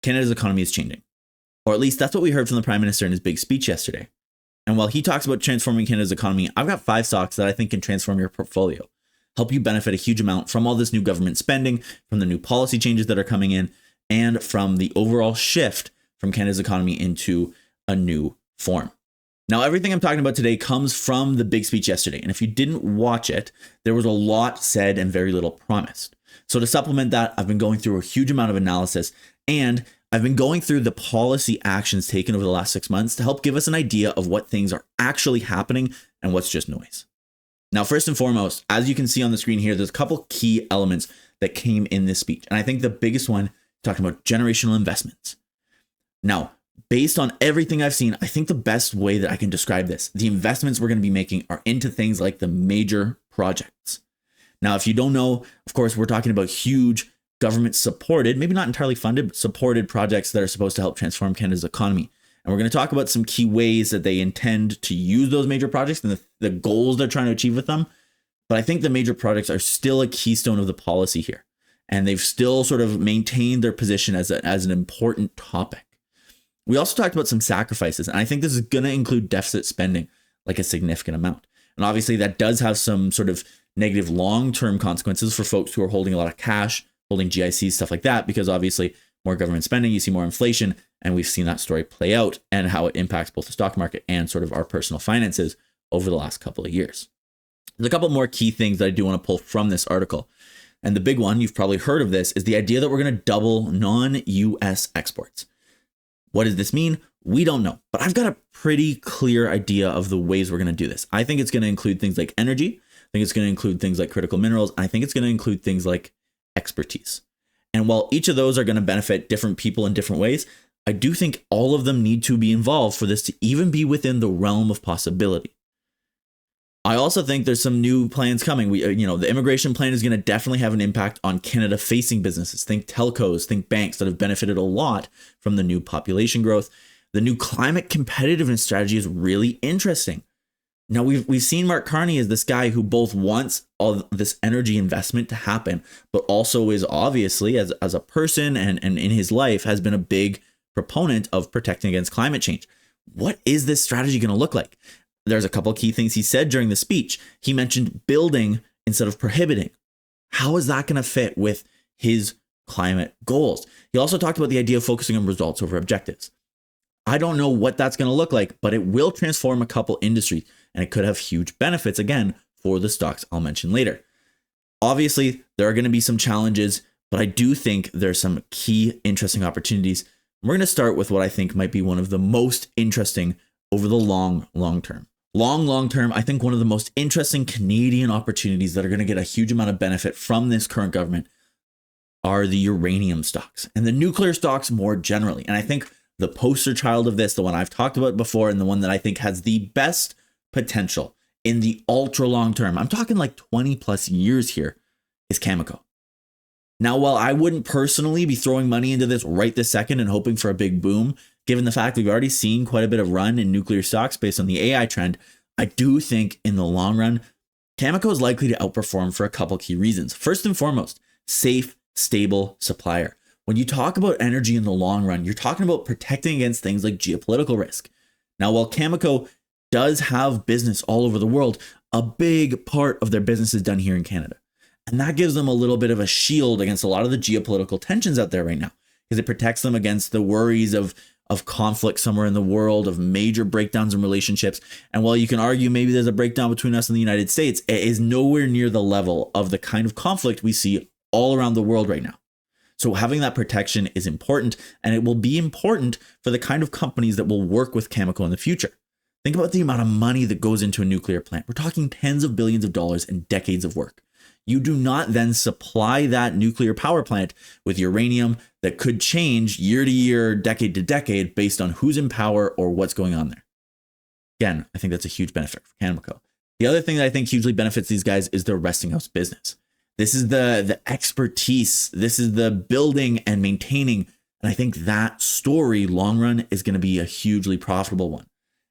Canada's economy is changing. Or at least that's what we heard from the Prime Minister in his big speech yesterday. And while he talks about transforming Canada's economy, I've got 5 stocks that I think can transform your portfolio, help you benefit a huge amount from all this new government spending, from the new policy changes that are coming in, and from the overall shift from Canada's economy into a new form. Now, everything I'm talking about today comes from the big speech yesterday. And if you didn't watch it, there was a lot said and very little promised. So to supplement that, I've been going through a huge amount of analysis, and I've been going through the policy actions taken over the last 6 months to help give us an idea of what things are actually happening and what's just noise. Now, first and foremost, as you can see on the screen here, there's a couple key elements that came in this speech. And I think the biggest one, talking about generational investments. Now, based on everything I've seen, I think the best way that I can describe this, the investments we're going to be making are into things like the major projects. Now, if you don't know, of course, we're talking about huge government supported, maybe not entirely funded, but supported projects that are supposed to help transform Canada's economy. And we're going to talk about some key ways that they intend to use those major projects and the goals they're trying to achieve with them. But I think the major projects are still a keystone of the policy here. And they've still sort of maintained their position as an important topic. We also talked about some sacrifices, and I think this is going to include deficit spending, like a significant amount. And obviously that does have some sort of negative long-term consequences for folks who are holding a lot of cash, holding GICs, stuff like that, because obviously more government spending, you see more inflation, and we've seen that story play out and how it impacts both the stock market and sort of our personal finances over the last couple of years. There's a couple more key things that I do want to pull from this article. And the big one, you've probably heard of this, is the idea that we're going to double non-U.S. exports. What does this mean? We don't know, but I've got a pretty clear idea of the ways we're going to do this. I think it's going to include things like energy. I think it's going to include things like critical minerals. I think it's going to include things like expertise. And while each of those are going to benefit different people in different ways, I do think all of them need to be involved for this to even be within the realm of possibility. I also think there's some new plans coming. The immigration plan is going to definitely have an impact on Canada-facing businesses. Think telcos, think banks that have benefited a lot from the new population growth. The new climate competitiveness strategy is really interesting. Now, we've seen Mark Carney as this guy who both wants all this energy investment to happen, but also is obviously, as a person and in his life, has been a big proponent of protecting against climate change. What is this strategy going to look like? There's a couple of key things he said during the speech. He mentioned building instead of prohibiting. How is that going to fit with his climate goals? He also talked about the idea of focusing on results over objectives. I don't know what that's going to look like, but it will transform a couple industries, and it could have huge benefits, again, for the stocks I'll mention later. Obviously, there are going to be some challenges, but I do think there's some key interesting opportunities. We're going to start with what I think might be one of the most interesting over the long term. Long term, I think one of the most interesting Canadian opportunities that are going to get a huge amount of benefit from this current government are the uranium stocks and the nuclear stocks more generally. And I think the poster child of this, the one I've talked about before, and the one that I think has the best potential in the ultra long term, I'm talking like 20 plus years here, is Cameco. Now, while I wouldn't personally be throwing money into this right this second and hoping for a big boom, given the fact we've already seen quite a bit of run in nuclear stocks based on the AI trend, I do think in the long run, Cameco is likely to outperform for a couple key reasons. First and foremost, safe, stable supplier. When you talk about energy in the long run, you're talking about protecting against things like geopolitical risk. Now, while Cameco does have business all over the world, a big part of their business is done here in Canada. And that gives them a little bit of a shield against a lot of the geopolitical tensions out there right now, because it protects them against the worries of conflict somewhere in the world, of major breakdowns in relationships. And while you can argue maybe there's a breakdown between us and the United States, it is nowhere near the level of the kind of conflict we see all around the world right now. So having that protection is important, and it will be important for the kind of companies that will work with Cameco in the future. Think about the amount of money that goes into a nuclear plant. We're talking tens of billions of dollars and decades of work. You do not then supply that nuclear power plant with uranium that could change year to year, decade to decade based on who's in power or what's going on there. Again, I think that's a huge benefit for Cameco. The other thing that I think hugely benefits these guys is their Westinghouse business. This is the expertise. This is the building and maintaining. And I think that story, long run, is going to be a hugely profitable one.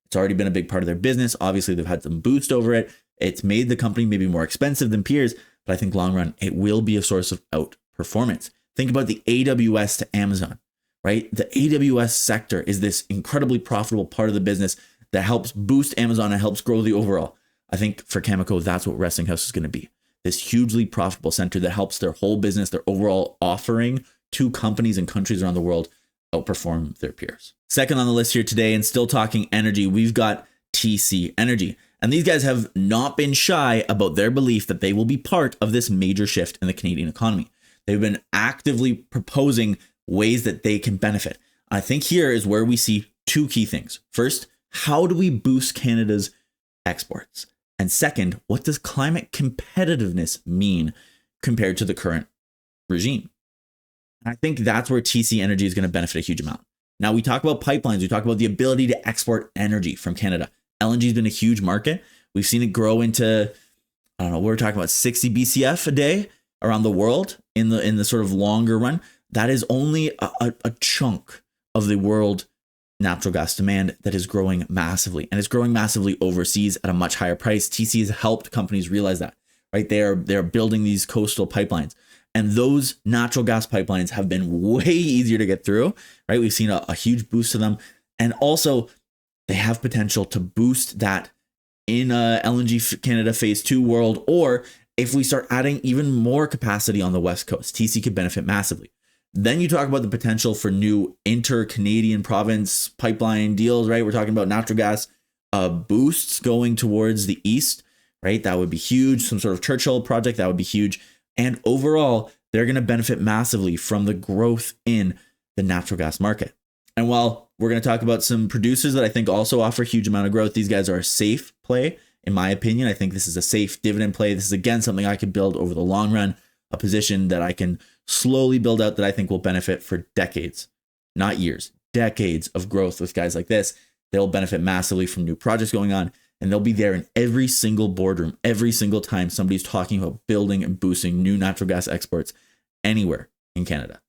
It's already been a big part of their business. Obviously, they've had some boost over it. It's made the company maybe more expensive than peers, but I think long run, it will be a source of outperformance. Think about the AWS to Amazon. right? The AWS sector is this incredibly profitable part of the business that helps boost Amazon and helps grow the overall. I think for Cameco, that's what Westinghouse is going to be. This hugely profitable center that helps their whole business, their overall offering to companies and countries around the world outperform their peers. Second on the list here today, and still talking energy, we've got TC Energy. And these guys have not been shy about their belief that they will be part of this major shift in the Canadian economy. They've been actively proposing ways that they can benefit. I think here is where we see two key things. First, how do we boost Canada's exports? And second, what does climate competitiveness mean compared to the current regime? And I think that's where TC Energy is going to benefit a huge amount. Now, we talk about pipelines. We talk about the ability to export energy from Canada. LNG has been a huge market. We've seen it grow into, I don't know, we're talking about 60 BCF a day around the world in the sort of longer run. That is only a chunk of the world natural gas demand that is growing massively, and it's growing massively overseas at a much higher price. TC has helped companies realize that, right? They're building these coastal pipelines, and those natural gas pipelines have been way easier to get through, right? We've seen a huge boost to them, and also they have potential to boost that in LNG Canada Phase 2 world, or if we start adding even more capacity on the West Coast, TC could benefit massively. Then you talk about the potential for new inter-Canadian province pipeline deals, right? We're talking about natural gas boosts going towards the east, right? That would be huge. Some sort of Churchill project, that would be huge. And overall, they're going to benefit massively from the growth in the natural gas market. And while we're going to talk about some producers that I think also offer a huge amount of growth, these guys are a safe play, in my opinion. I think this is a safe dividend play. This is, again, something I could build over the long run, a position that I can slowly build out that I think will benefit for decades, not years, decades of growth with guys like this. They'll benefit massively from new projects going on, and they'll be there in every single boardroom, every single time somebody's talking about building and boosting new natural gas exports anywhere in Canada.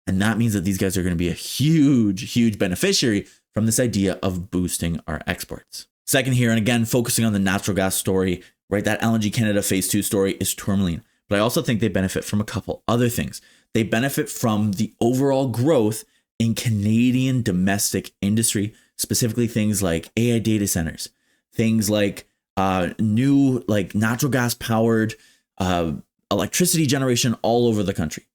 And that means that these guys are going to be a huge, huge beneficiary from this idea of boosting our exports. Second here, and again, focusing on the natural gas story, right? That LNG Canada Phase 2 story is Tourmaline. But I also think they benefit from a couple other things. They benefit from the overall growth in Canadian domestic industry, specifically things like AI data centers, things like new like natural gas powered electricity generation all over the country,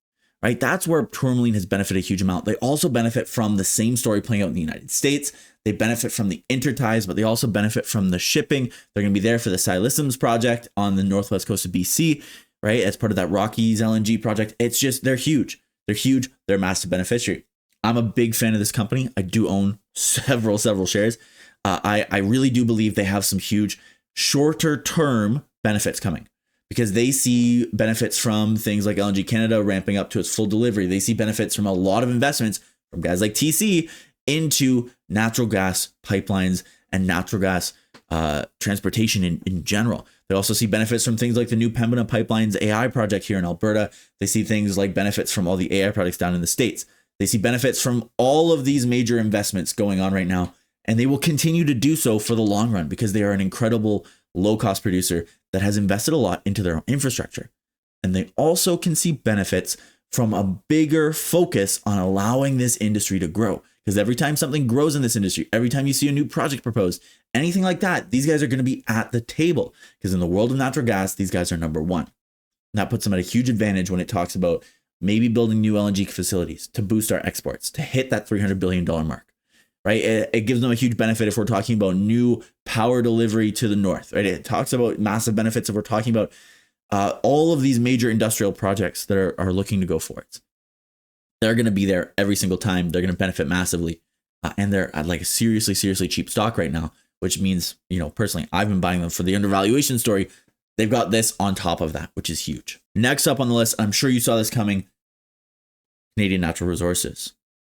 right? That's where Tourmaline has benefited a huge amount. They also benefit from the same story playing out in the United States. They benefit from the interties, but they also benefit from the shipping. They're going to be there for the Silesums project on the northwest coast of BC, right? As part of that Rockies LNG project. It's just, they're huge. They're huge. They're a massive beneficiary. I'm a big fan of this company. I do own several shares. I really do believe they have some huge shorter term benefits coming, because they see benefits from things like LNG Canada ramping up to its full delivery. They see benefits from a lot of investments from guys like TC into natural gas pipelines and natural gas transportation in general. They also see benefits from things like the new Pembina Pipelines AI project here in Alberta. They see things like benefits from all the AI projects down in the States. They see benefits from all of these major investments going on right now, and they will continue to do so for the long run because they are an incredible low-cost producer that has invested a lot into their infrastructure. And they also can see benefits from a bigger focus on allowing this industry to grow. Because every time something grows in this industry, every time you see a new project proposed, anything like that, these guys are going to be at the table. Because in the world of natural gas, these guys are number one. And that puts them at a huge advantage when it talks about maybe building new LNG facilities to boost our exports, to hit that $300 billion mark, right? It gives them a huge benefit if we're talking about new power delivery to the north, right? It talks about massive benefits if we're talking about all of these major industrial projects that are looking to go forwards. They're going to be there every single time. They're going to benefit massively. And they're at like a seriously cheap stock right now, which means, you know, personally, I've been buying them for the undervaluation story. They've got this on top of that, which is huge. Next up on the list, I'm sure you saw this coming, Canadian Natural Resources.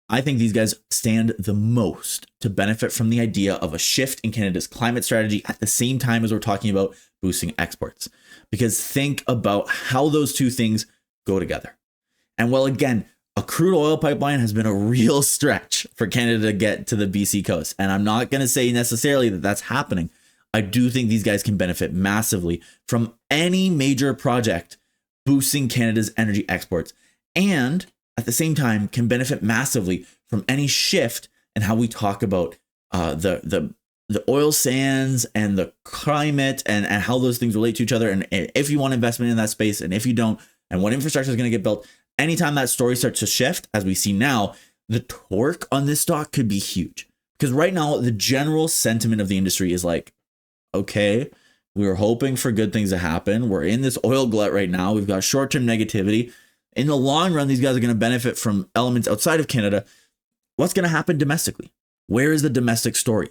I think these guys stand the most to benefit from the idea of a shift in Canada's climate strategy at the same time as we're talking about boosting exports. Because think about how those two things go together. And well, again, a crude oil pipeline has been a real stretch for Canada to get to the BC coast. And I'm not going to say necessarily that that's happening. I do think these guys can benefit massively from any major project boosting Canada's energy exports. And at the same time can benefit massively from any shift in how we talk about the oil sands and the climate and how those things relate to each other. And if you want investment in that space, and if you don't, and what infrastructure is going to get built, anytime that story starts to shift, as we see now, the torque on this stock could be huge. Because right now, the general sentiment of the industry is like, okay, we were hoping for good things to happen. We're in this oil glut right now. We've got short-term negativity. In the long run, these guys are going to benefit from elements outside of Canada. What's going to happen domestically? Where is the domestic story?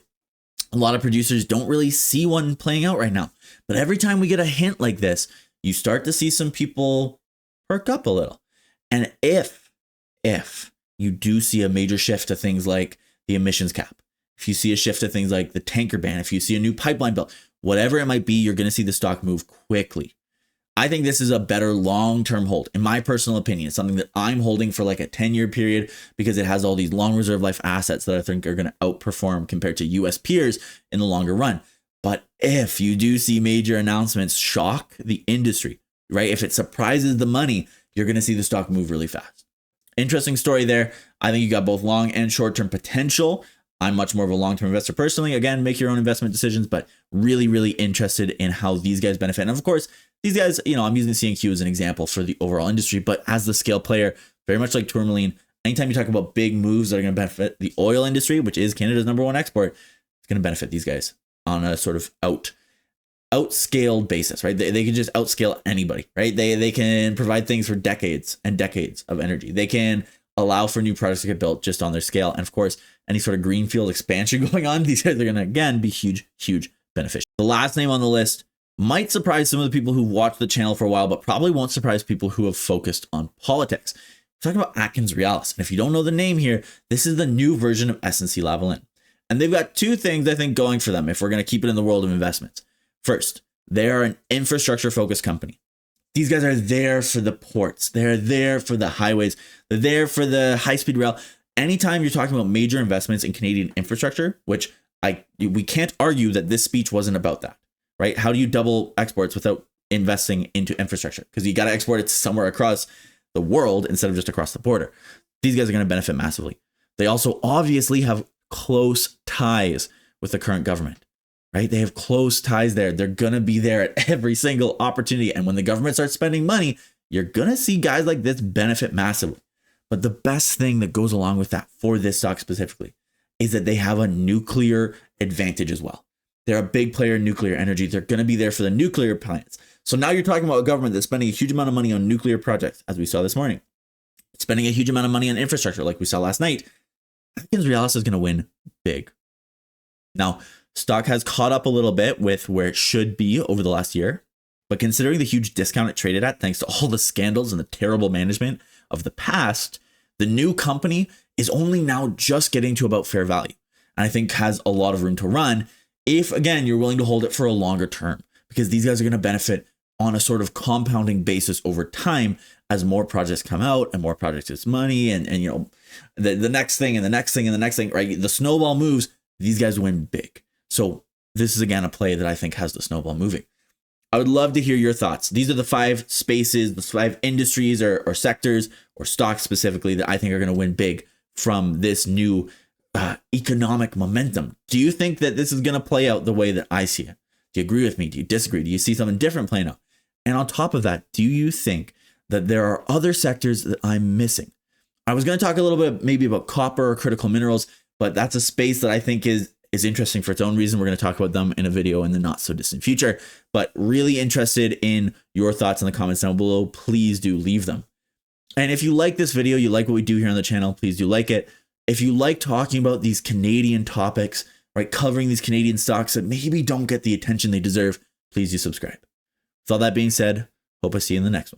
A lot of producers don't really see one playing out right now. But every time we get a hint like this, you start to see some people perk up a little. And if you do see a major shift to things like the emissions cap, if you see a shift to things like the tanker ban, if you see a new pipeline built, whatever it might be, you're going to see the stock move quickly. I think this is a better long-term hold. In my personal opinion, it's something that I'm holding for like a 10-year period because it has all these long reserve life assets that I think are going to outperform compared to US peers in the longer run. But if you do see major announcements shock the industry, right? If it surprises the money, you're going to see the stock move really fast. Interesting story there. I think you got both long and short-term potential. I'm much more of a long-term investor personally. Again, make your own investment decisions, but really, really interested in how these guys benefit. And of course, these guys, I'm using CNQ as an example for the overall industry, but as the scale player, very much like Tourmaline, anytime you talk about big moves that are going to benefit the oil industry, which is Canada's #1 export, it's going to benefit these guys on a sort of outscaled basis, right? They can just outscale anybody, right? They can provide things for decades and decades of energy. They can allow for new products to get built just on their scale. And of course, any sort of greenfield expansion going on, these guys are going to, again, be huge, huge beneficial. The last name on the list might surprise some of the people who watched the channel for a while, but probably won't surprise people who have focused on politics. We're talking about Atkins-Realis. And if you don't know the name here, this is the new version of SNC-Lavalin. And they've got two things, I think, going for them if we're going to keep it in the world of investments. First, they are an infrastructure-focused company. These guys are there for the ports. They're there for the highways. They're there for the high-speed rail. Anytime you're talking about major investments in Canadian infrastructure, which we can't argue that this speech wasn't about that, right? How do you double exports without investing into infrastructure? Because you got to export it somewhere across the world instead of just across the border. These guys are going to benefit massively. They also obviously have close ties with the current government, right? They have close ties there. They're going to be there at every single opportunity. And when the government starts spending money, you're going to see guys like this benefit massively. But the best thing that goes along with that for this stock specifically is that they have a nuclear advantage as well. They're a big player in nuclear energy. They're going to be there for the nuclear plants. So now you're talking about a government that's spending a huge amount of money on nuclear projects, as we saw this morning. It's spending a huge amount of money on infrastructure, like we saw last night. Atkins-Realis is going to win big. Now, stock has caught up a little bit with where it should be over the last year, but considering the huge discount it traded at, thanks to all the scandals and the terrible management of the past, the new company is only now just getting to about fair value. And I think has a lot of room to run if, again, you're willing to hold it for a longer term, because these guys are going to benefit on a sort of compounding basis over time as more projects come out and more projects get money and the next thing and the next thing and the next thing, right? The snowball moves, these guys win big. So this is, again, a play that I think has the snowball moving. I would love to hear your thoughts. These are the 5 spaces, the 5 industries or sectors or stocks specifically that I think are going to win big from this new economic momentum. Do you think that this is going to play out the way that I see it? Do you agree with me? Do you disagree? Do you see something different playing out? And on top of that, do you think that there are other sectors that I'm missing? I was going to talk a little bit maybe about copper or critical minerals, but that's a space that I think is interesting for its own reason. We're going to talk about them in a video in the not so distant future, but really interested in your thoughts in the comments down below. Please do leave them. And if you like this video, you like what we do here on the channel, please do like it. If you like talking about these Canadian topics, right, covering these Canadian stocks that maybe don't get the attention they deserve, please do subscribe. With all that being said, hope I see you in the next one.